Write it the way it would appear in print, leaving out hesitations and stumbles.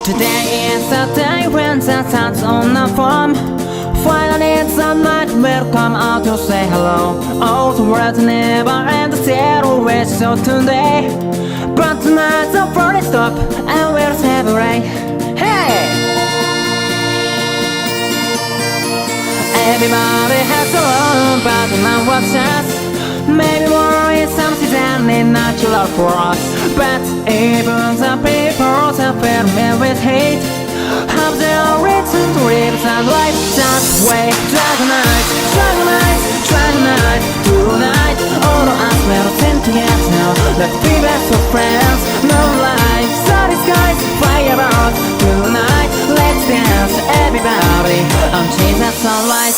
Today is the day when the sun's on the form. Finally the night will come out to say hello. All the world never ends, zero waste so today. But tonight the party stop and we'll celebrate. Hey! Everybody has their own, but none was us. Maybe war is something only natural for us. But even the people that filled me with hate have their reason to live their life that way. Dragon night, dragon night, dragon night. Tonight, all of us will sing together. Let's be best of friends. No life, sunny skies, fireworks. Tonight, let's dance, everybody, until the sunlight.